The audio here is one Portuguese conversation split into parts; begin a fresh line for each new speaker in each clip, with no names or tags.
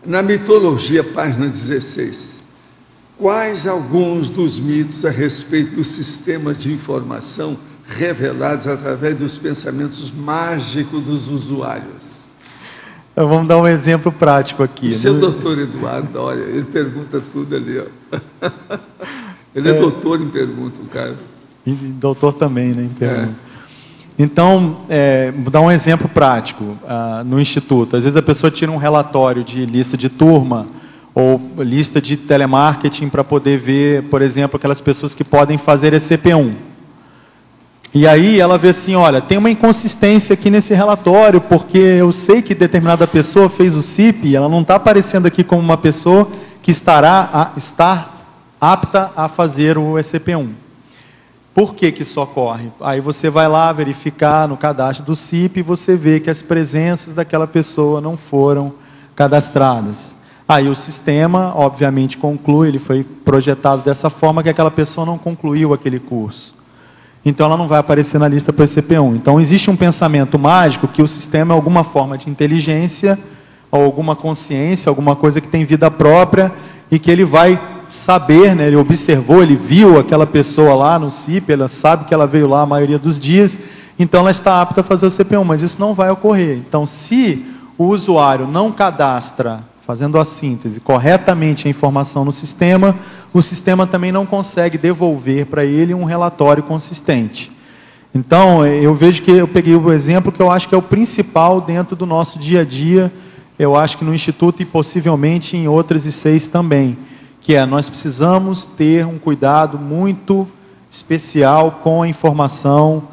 Na mitologia, página 16, quais alguns dos mitos a respeito dos sistemas de informação revelados através dos pensamentos mágicos dos usuários?
Então, vamos dar um exemplo prático aqui.
O seu doutor Eduardo, olha, ele pergunta tudo ali, ó. Ele é doutor em pergunta, o cara.
E doutor também, né, em pergunta. Então, vou dar um exemplo prático no Instituto. Às vezes a pessoa tira um relatório de lista de turma ou lista de telemarketing para poder ver, por exemplo, aquelas pessoas que podem fazer ECP1. E aí ela vê assim, olha, tem uma inconsistência aqui nesse relatório, porque eu sei que determinada pessoa fez o CIP e ela não está aparecendo aqui como uma pessoa que está apta a fazer o ECP1. Por que que isso ocorre? Aí você vai lá verificar no cadastro do CIP e você vê que as presenças daquela pessoa não foram cadastradas. Aí o sistema, obviamente, conclui, ele foi projetado dessa forma que aquela pessoa não concluiu aquele curso. Então ela não vai aparecer na lista para o ECP1. Então existe um pensamento mágico que o sistema é alguma forma de inteligência, ou alguma consciência, alguma coisa que tem vida própria, e que ele vai saber, né, ele observou, ele viu aquela pessoa lá no CIP, ela sabe que ela veio lá a maioria dos dias, então ela está apta a fazer o CP1, mas isso não vai ocorrer. Então, se o usuário não cadastra, fazendo a síntese, corretamente a informação no sistema, o sistema também não consegue devolver para ele um relatório consistente. Então, eu vejo que eu peguei o exemplo que eu acho que é o principal dentro do nosso dia a dia, eu acho que no Instituto e possivelmente em outras ICs também, que é, nós precisamos ter um cuidado muito especial com a informação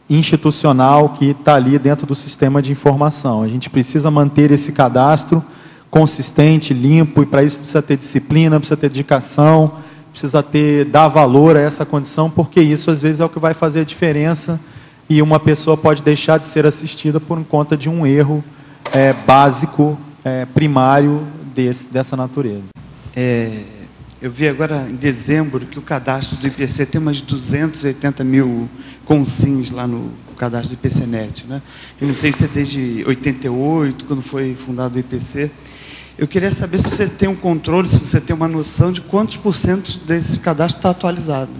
institucional que está ali dentro do sistema de informação. A gente precisa manter esse cadastro consistente, limpo, e para isso precisa ter disciplina, precisa ter dedicação, precisa dar valor a essa condição, porque isso às vezes é o que vai fazer a diferença e uma pessoa pode deixar de ser assistida por conta de um erro básico, primário dessa natureza.
Eu vi agora em dezembro que o cadastro do IPC tem umas 280 mil consins lá no cadastro do IPCNet, né? Eu não sei se é desde 88, quando foi fundado o IPC. Eu queria saber se você tem um controle, se você tem uma noção de quantos % desse cadastro está atualizado.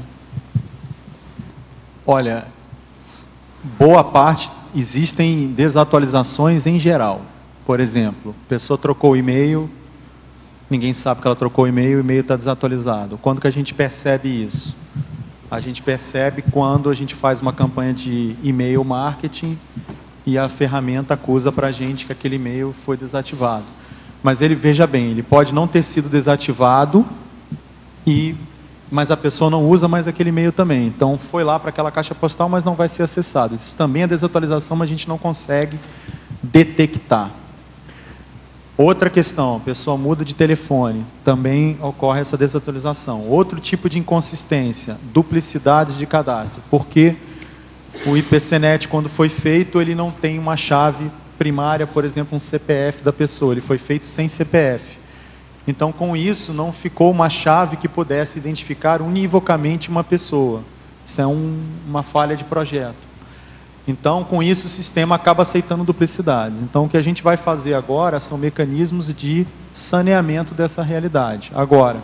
Olha, boa parte existem desatualizações em geral. Por exemplo, a pessoa trocou o e-mail, ninguém sabe que ela trocou o e-mail está desatualizado. Quando que a gente percebe isso? A gente percebe quando a gente faz uma campanha de e-mail marketing e a ferramenta acusa para a gente que aquele e-mail foi desativado. Mas ele, veja bem, ele pode não ter sido desativado, mas a pessoa não usa mais aquele e-mail também. Então foi lá para aquela caixa postal, mas não vai ser acessado. Isso também é desatualização, mas a gente não consegue detectar. Outra questão, a pessoa muda de telefone, também ocorre essa desatualização. Outro tipo de inconsistência, duplicidades de cadastro, porque o IPCNet, quando foi feito, ele não tem uma chave primária, por exemplo, um CPF da pessoa, ele foi feito sem CPF. Então, com isso, não ficou uma chave que pudesse identificar univocamente uma pessoa. Isso é uma falha de projeto. Então, com isso, o sistema acaba aceitando duplicidades. Então, o que a gente vai fazer agora são mecanismos de saneamento dessa realidade. Agora,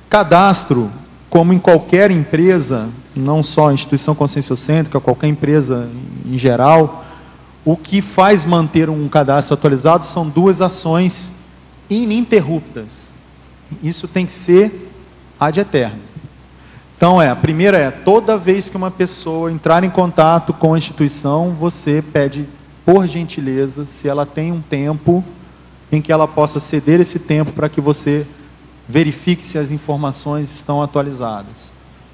cadastro, como em qualquer empresa, não só a instituição conscienciocêntrica, qualquer empresa em geral, o que faz manter um cadastro atualizado são duas ações ininterruptas. Isso tem que ser ad eterno. Então, a primeira é, toda vez que uma pessoa entrar em contato com a instituição, você pede, por gentileza, se ela tem um tempo em que ela possa ceder esse tempo para que você verifique se as informações estão atualizadas.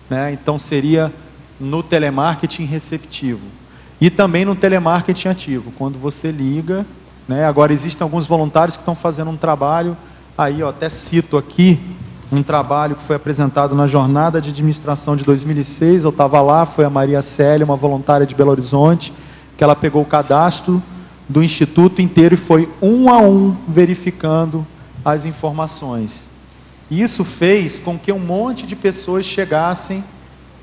Né? Então, seria no telemarketing receptivo. E também no telemarketing ativo, quando você liga. Né? Agora, existem alguns voluntários que estão fazendo um trabalho, aí eu até cito aqui, um trabalho que foi apresentado na jornada de administração de 2006, eu estava lá, foi a Maria Célia, uma voluntária de Belo Horizonte, que ela pegou o cadastro do Instituto inteiro e foi um a um verificando as informações. Isso fez com que um monte de pessoas chegassem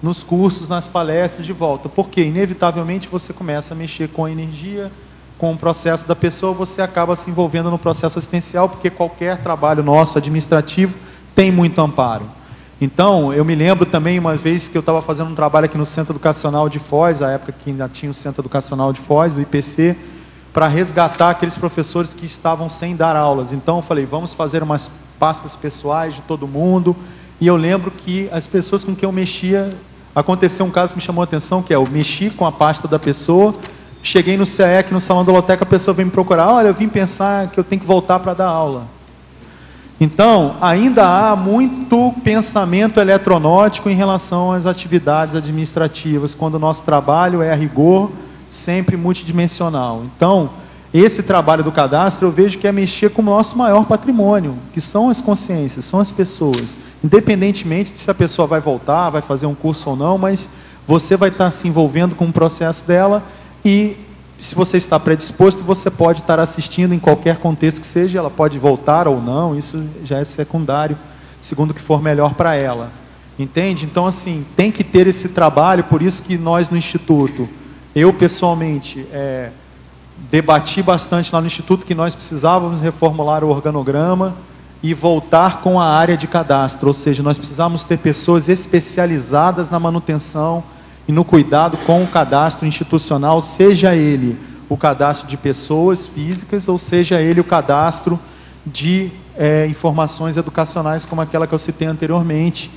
nos cursos, nas palestras de volta, porque inevitavelmente você começa a mexer com a energia com o processo da pessoa, você acaba se envolvendo no processo assistencial, porque qualquer trabalho nosso administrativo tem muito amparo. Então, eu me lembro também uma vez que eu estava fazendo um trabalho aqui no Centro Educacional de Foz, a época que ainda tinha o Centro Educacional de Foz, do IPC, para resgatar aqueles professores que estavam sem dar aulas. Então, eu falei, vamos fazer umas pastas pessoais de todo mundo. E eu lembro que as pessoas com quem eu mexia, aconteceu um caso que me chamou a atenção, que é, eu mexi com a pasta da pessoa, cheguei no CEEC, no Salão da Loteca, a pessoa veio me procurar, olha, eu vim pensar que eu tenho que voltar para dar aula. Então, ainda há muito pensamento eletronótico em relação às atividades administrativas, quando o nosso trabalho é, a rigor, sempre multidimensional. Então, esse trabalho do cadastro, eu vejo que é mexer com o nosso maior patrimônio, que são as consciências, são as pessoas. Independentemente de se a pessoa vai voltar, vai fazer um curso ou não, mas você vai estar se envolvendo com o processo dela e, se você está predisposto, você pode estar assistindo em qualquer contexto que seja, ela pode voltar ou não, isso já é secundário, segundo o que for melhor para ela. Entende? Então, assim, tem que ter esse trabalho, por isso que nós no Instituto, eu pessoalmente, debati bastante lá no Instituto que nós precisávamos reformular o organograma e voltar com a área de cadastro, ou seja, nós precisávamos ter pessoas especializadas na manutenção e no cuidado com o cadastro institucional, seja ele o cadastro de pessoas físicas, ou seja ele o cadastro de informações educacionais, como aquela que eu citei anteriormente,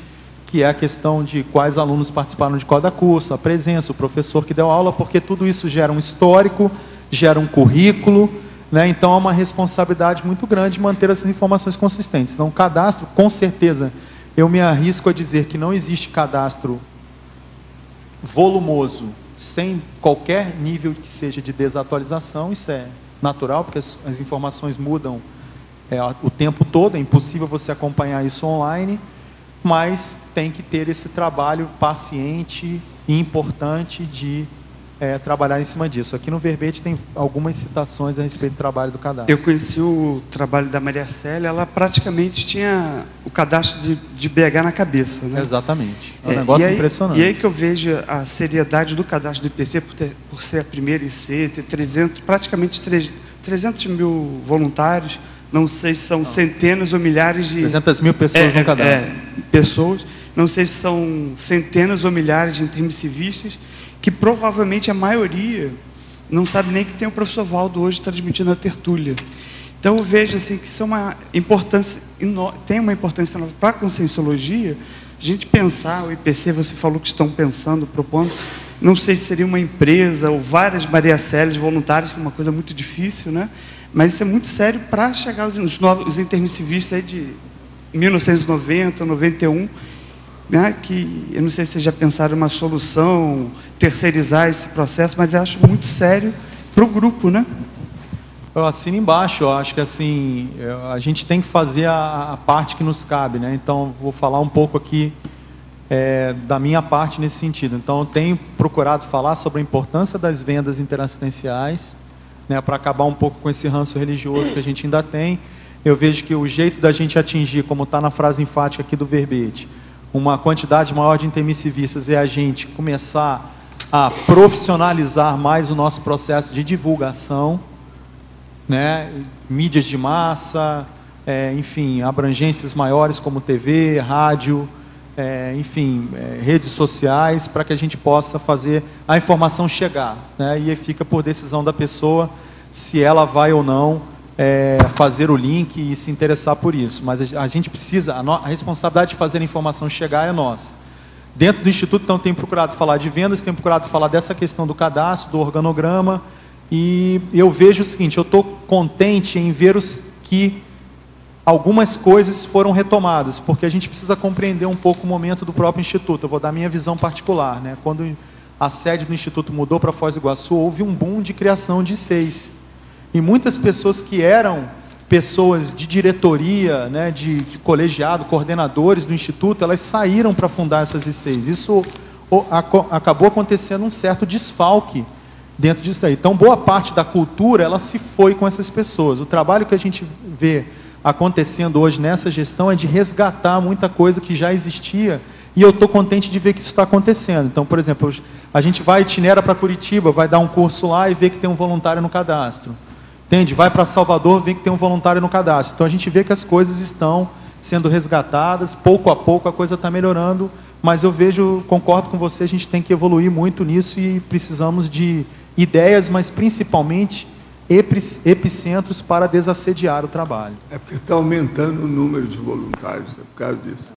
que é a questão de quais alunos participaram de cada curso, a presença, o professor que deu aula, porque tudo isso gera um histórico, gera um currículo, né? Então, é uma responsabilidade muito grande manter essas informações consistentes. Então, o cadastro, com certeza, eu me arrisco a dizer que não existe cadastro volumoso, sem qualquer nível que seja de desatualização. Isso é natural, porque as informações mudam o tempo todo, é impossível você acompanhar isso online, mas tem que ter esse trabalho paciente e importante de trabalhar em cima disso. Aqui no verbete tem algumas citações a respeito do trabalho do cadastro.
Eu conheci o trabalho da Maria Célia, ela praticamente tinha o cadastro de BH na cabeça, né?
Exatamente. É um negócio impressionante.
E aí que eu vejo a seriedade do cadastro do IPC, por ser a primeira IC, ter praticamente 300 mil voluntários, não sei se são centenas ou milhares de...
300 mil pessoas no cadastro.
Pessoas, não sei se são centenas ou milhares de intermissivistas, que provavelmente a maioria não sabe nem que tem o professor Valdo hoje transmitindo a tertúlia. Então, eu vejo assim, que isso é uma importância, tem uma importância para a conscienciologia, a gente pensar, o IPC, você falou que estão pensando, propondo, não sei se seria uma empresa ou várias Maria Célias voluntárias, que é uma coisa muito difícil, né? Mas isso é muito sério para chegar os intermissivistas aí de 1990, 91, né, que eu não sei se vocês já pensaram uma solução, terceirizar esse processo, mas eu acho muito sério para o grupo, né?
Eu assino embaixo, eu acho que assim, a gente tem que fazer a parte que nos cabe, né? Então, vou falar um pouco aqui da minha parte nesse sentido. Então, eu tenho procurado falar sobre a importância das vendas interassistenciais, né, para acabar um pouco com esse ranço religioso que a gente ainda tem. Eu vejo que o jeito da gente atingir, como está na frase enfática aqui do verbete, uma quantidade maior de intermissivistas é a gente começar a profissionalizar mais o nosso processo de divulgação, né? Mídias de massa, enfim, abrangências maiores como TV, rádio, enfim, redes sociais, para que a gente possa fazer a informação chegar, né? E fica por decisão da pessoa se ela vai ou não fazer o link e se interessar por isso. Mas a gente precisa, a responsabilidade de fazer a informação chegar é nossa. Dentro do Instituto, então, tem procurado falar de vendas, tem procurado falar dessa questão do cadastro, do organograma, e eu vejo o seguinte, eu estou contente em ver que algumas coisas foram retomadas, porque a gente precisa compreender um pouco o momento do próprio Instituto. Eu vou dar minha visão particular, né? Quando a sede do Instituto mudou para Foz do Iguaçu, houve um boom de criação de ICs. E muitas pessoas que eram pessoas de diretoria, né, de colegiado, coordenadores do Instituto, elas saíram para fundar essas ICs. Isso acabou acontecendo um certo desfalque dentro disso aí. Então, boa parte da cultura, ela se foi com essas pessoas. O trabalho que a gente vê acontecendo hoje nessa gestão é de resgatar muita coisa que já existia, e eu estou contente de ver que isso está acontecendo. Então, por exemplo, A gente vai, itinera para Curitiba, vai dar um curso lá e vê que tem um voluntário no cadastro. Entende? Vai para Salvador, vê que tem um voluntário no cadastro. Então a gente vê que as coisas estão sendo resgatadas, pouco a pouco a coisa está melhorando, mas eu vejo, concordo com você, a gente tem que evoluir muito nisso e precisamos de ideias, mas principalmente epicentros para desassediar o trabalho.
É porque está aumentando o número de voluntários, é por causa disso.